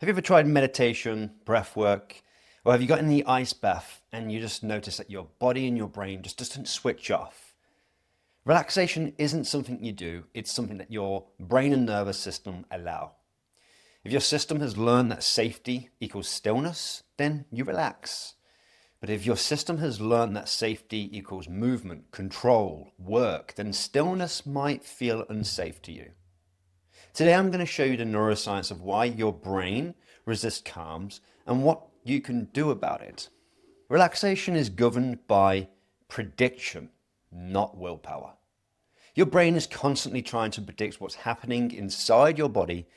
Have you ever tried meditation, breath work, or have you got in the ice bath and you just notice that your body and your brain just doesn't switch off? Relaxation isn't something you do, it's something that your brain and nervous system allow. If your system has learned that safety equals stillness, then you relax. But if your system has learned that safety equals movement, control, work, then stillness might feel unsafe to you. Today I'm going to show you the neuroscience of why your brain resists calms and what you can do about it. Relaxation is governed by prediction, not willpower. Your brain is constantly trying to predict what's happening inside your body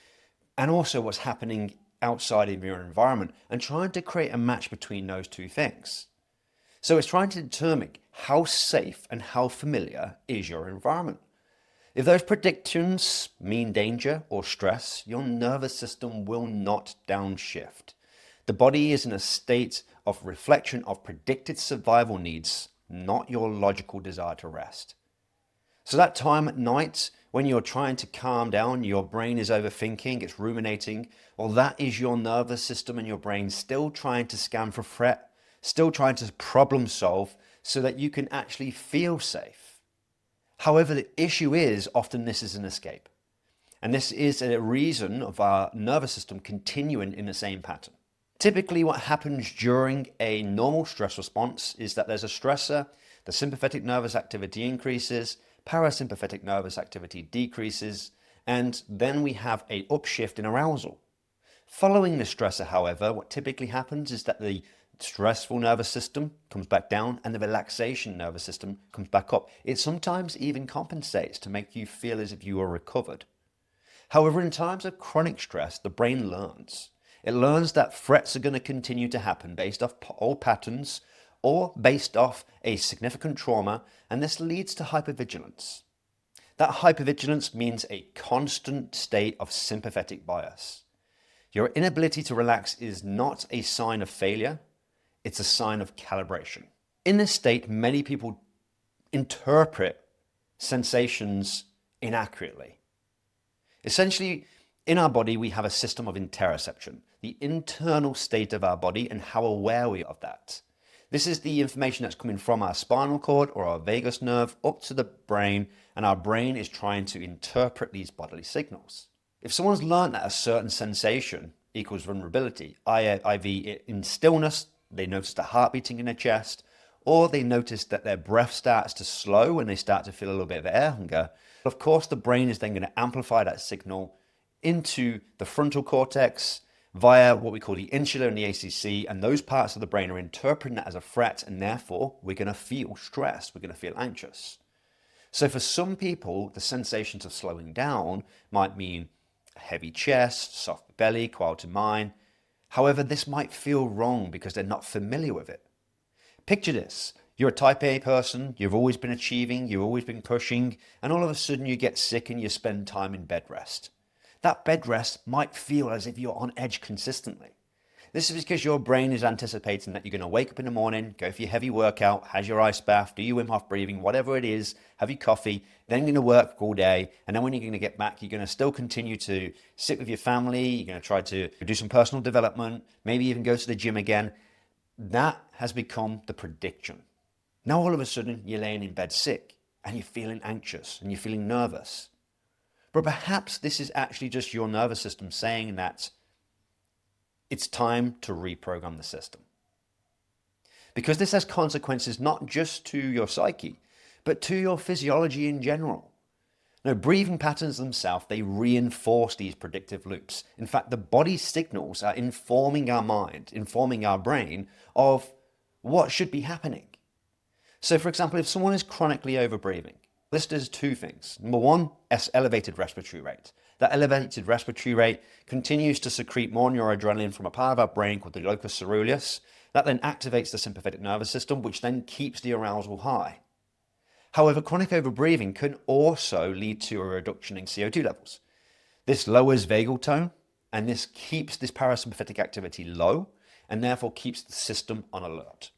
and also what's happening outside of your environment and trying to create a match between those two things. So it's trying to determine how safe and how familiar is your environment. If those predictions mean danger or stress, your nervous system will not downshift. The body is in a state of reflection of predicted survival needs, not your logical desire to rest. So that time at night when you're trying to calm down, your brain is overthinking, it's ruminating, well, that is your nervous system and your brain still trying to scan for threat, still trying to problem solve so that you can actually feel safe. However, the issue is often this is an escape. And this is a reason of our nervous system continuing in the same pattern. Typically what happens during a normal stress response is that there's a stressor, the sympathetic nervous activity increases, parasympathetic nervous activity decreases, and then we have an upshift in arousal. Following the stressor, however, what typically happens is that the stressful nervous system comes back down and the relaxation nervous system comes back up. It sometimes even compensates to make you feel as if you are recovered. However, in times of chronic stress, the brain learns. It learns that threats are going to continue to happen based off old patterns or based off a significant trauma, and this leads to hypervigilance. That hypervigilance means a constant state of sympathetic bias. Your inability to relax is not a sign of failure, it's a sign of calibration. In this state, many people interpret sensations inaccurately. Essentially, in our body, we have a system of interoception, the internal state of our body and how aware we are of that. This is the information that's coming from our spinal cord or our vagus nerve up to the brain, and our brain is trying to interpret these bodily signals. If someone's learned that a certain sensation equals vulnerability, i.e. in stillness, they notice the heart beating in their chest, or they notice that their breath starts to slow when they start to feel a little bit of air hunger, of course the brain is then going to amplify that signal into the frontal cortex via what we call the insula and the ACC, and those parts of the brain are interpreting that as a threat, and therefore we're going to feel stressed, we're going to feel anxious. So for some people, the sensations of slowing down might mean a heavy chest, soft belly, quiet mind. However, this might feel wrong because they're not familiar with it. Picture this. You're a type A person, you've always been achieving, you've always been pushing, and all of a sudden you get sick and you spend time in bed rest. That bed rest might feel as if you're on edge consistently. This is because your brain is anticipating that you're going to wake up in the morning, go for your heavy workout, have your ice bath, do your Wim Hof breathing, whatever it is, have your coffee, then you're going to work all day, and then when you're going to get back, you're going to still continue to sit with your family, you're going to try to do some personal development, maybe even go to the gym again. That has become the prediction. Now all of a sudden you're laying in bed sick, and you're feeling anxious, and you're feeling nervous. But perhaps this is actually just your nervous system saying that it's time to reprogram the system. Because this has consequences not just to your psyche, but to your physiology in general. Now, breathing patterns themselves, they reinforce these predictive loops. In fact, the body signals are informing our mind, informing our brain of what should be happening. So for example, if someone is chronically overbreathing, this does two things. Number one, elevated respiratory rate. That elevated respiratory rate continues to secrete more noradrenaline from a part of our brain called the locus ceruleus. That then activates the sympathetic nervous system, which then keeps the arousal high. However, chronic overbreathing can also lead to a reduction in CO2 levels. This lowers vagal tone, and this keeps this parasympathetic activity low, and therefore keeps the system on alert.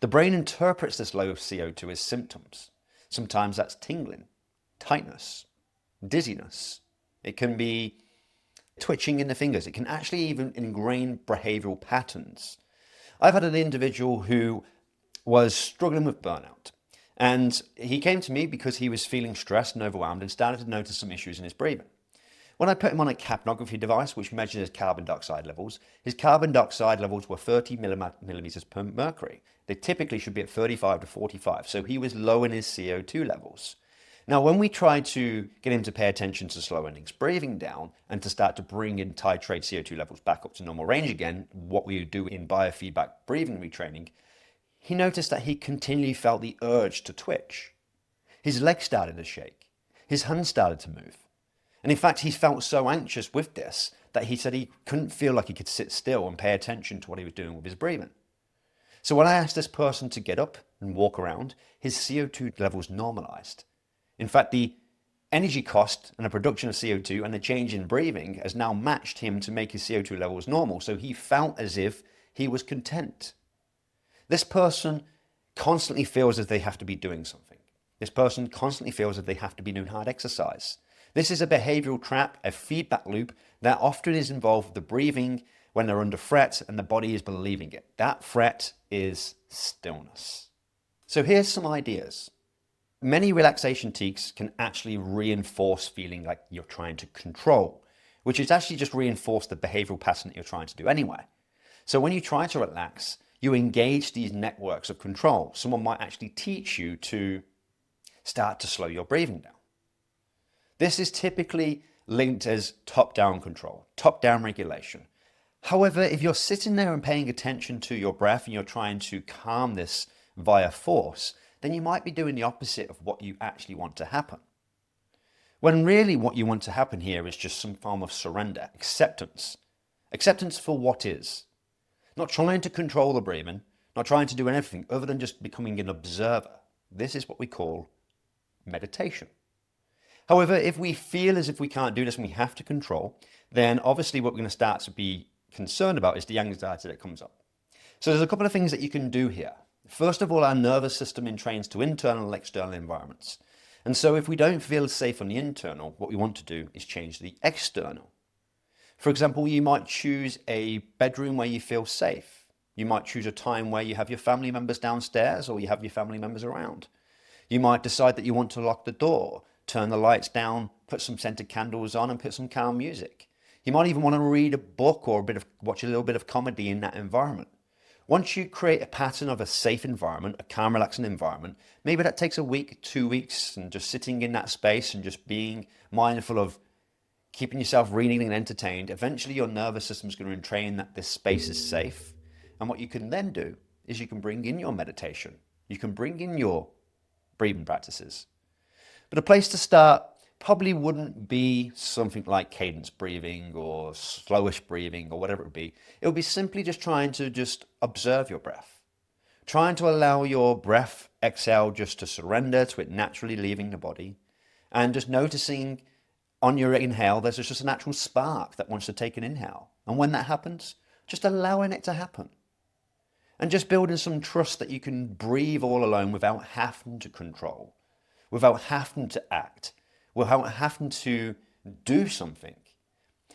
The brain interprets this low CO2 as symptoms. Sometimes that's tingling, tightness, dizziness. It can be twitching in the fingers. It can actually even ingrain behavioral patterns. I've had an individual who was struggling with burnout, and he came to me because he was feeling stressed and overwhelmed and started to notice some issues in his breathing. When I put him on a capnography device, which measures his carbon dioxide levels, his carbon dioxide levels were 30 millimeters per mercury. They typically should be at 35 to 45, so he was low in his CO2 levels. Now, when we tried to get him to pay attention to slowing his breathing down and to start to bring and titrate CO2 levels back up to normal range again, what we do in biofeedback breathing retraining, he noticed that he continually felt the urge to twitch. His legs started to shake. His hands started to move. And in fact, he felt so anxious with this that he said he couldn't feel like he could sit still and pay attention to what he was doing with his breathing. So when I asked this person to get up and walk around, his CO2 levels normalized. In fact, the energy cost and the production of CO2 and the change in breathing has now matched him to make his CO2 levels normal. So he felt as if he was content. This person constantly feels as they have to be doing something. This person constantly feels as they have to be doing hard exercise. This is a behavioral trap, a feedback loop that often is involved with the breathing when they're under threat and the body is believing it. That threat is stillness. So here's some ideas. Many relaxation techniques can actually reinforce feeling like you're trying to control, which is actually just reinforce the behavioral pattern that you're trying to do anyway. So when you try to relax, you engage these networks of control. Someone might actually teach you to start to slow your breathing down. This is typically linked as top-down control, top-down regulation. However, if you're sitting there and paying attention to your breath and you're trying to calm this via force, then you might be doing the opposite of what you actually want to happen. When really what you want to happen here is just some form of surrender, acceptance. Acceptance for what is. Not trying to control the breathing, not trying to do anything other than just becoming an observer. This is what we call meditation. However, if we feel as if we can't do this and we have to control, then obviously what we're going to start to be concerned about is the anxiety that comes up. So there's a couple of things that you can do here. First of all, our nervous system entrains to internal and external environments. And so if we don't feel safe on the internal, what we want to do is change the external. For example, you might choose a bedroom where you feel safe. You might choose a time where you have your family members downstairs or you have your family members around. You might decide that you want to lock the door, turn the lights down, put some scented candles on and put some calm music. You might even want to read a book or watch a little bit of comedy in that environment. Once you create a pattern of a safe environment, a calm, relaxing environment, maybe that takes a week, 2 weeks, and just sitting in that space and just being mindful of keeping yourself reading and entertained, eventually your nervous system is going to entrain that this space is safe. And what you can then do is you can bring in your meditation. You can bring in your breathing practices. But a place to start probably wouldn't be something like cadence breathing or slowish breathing or whatever it would be. It would be simply just trying to just observe your breath. Trying to allow your breath, exhale, just to surrender to it naturally leaving the body. And just noticing on your inhale, there's just a natural spark that wants to take an inhale. And when that happens, just allowing it to happen. And just building some trust that you can breathe all alone without having to control, without having to act, without having to do something.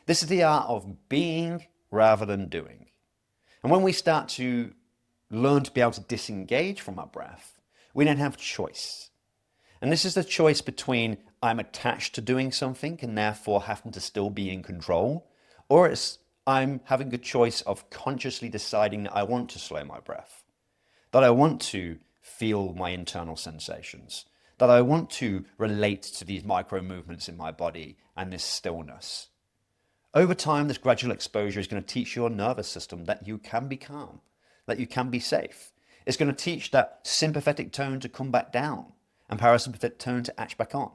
This is the art of being rather than doing. And when we start to learn to be able to disengage from our breath, we then have choice. And this is the choice between I'm attached to doing something and therefore having to still be in control, or it's I'm having a choice of consciously deciding that I want to slow my breath, that I want to feel my internal sensations, that I want to relate to these micro movements in my body and this stillness. Over time, this gradual exposure is going to teach your nervous system that you can be calm, that you can be safe. It's going to teach that sympathetic tone to come back down and parasympathetic tone to act back on.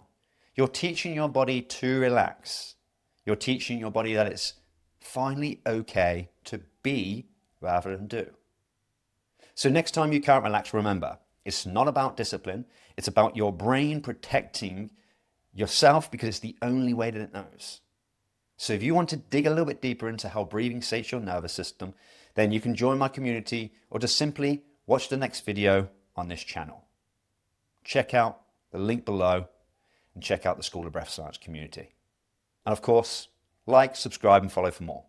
You're teaching your body to relax. You're teaching your body that it's finally okay to be rather than do. So next time you can't relax, remember, it's not about discipline. It's about your brain protecting yourself because it's the only way that it knows. So if you want to dig a little bit deeper into how breathing saves your nervous system, then you can join my community or just simply watch the next video on this channel. Check out the link below and check out the School of Breath Science community. And of course, like, subscribe, and follow for more.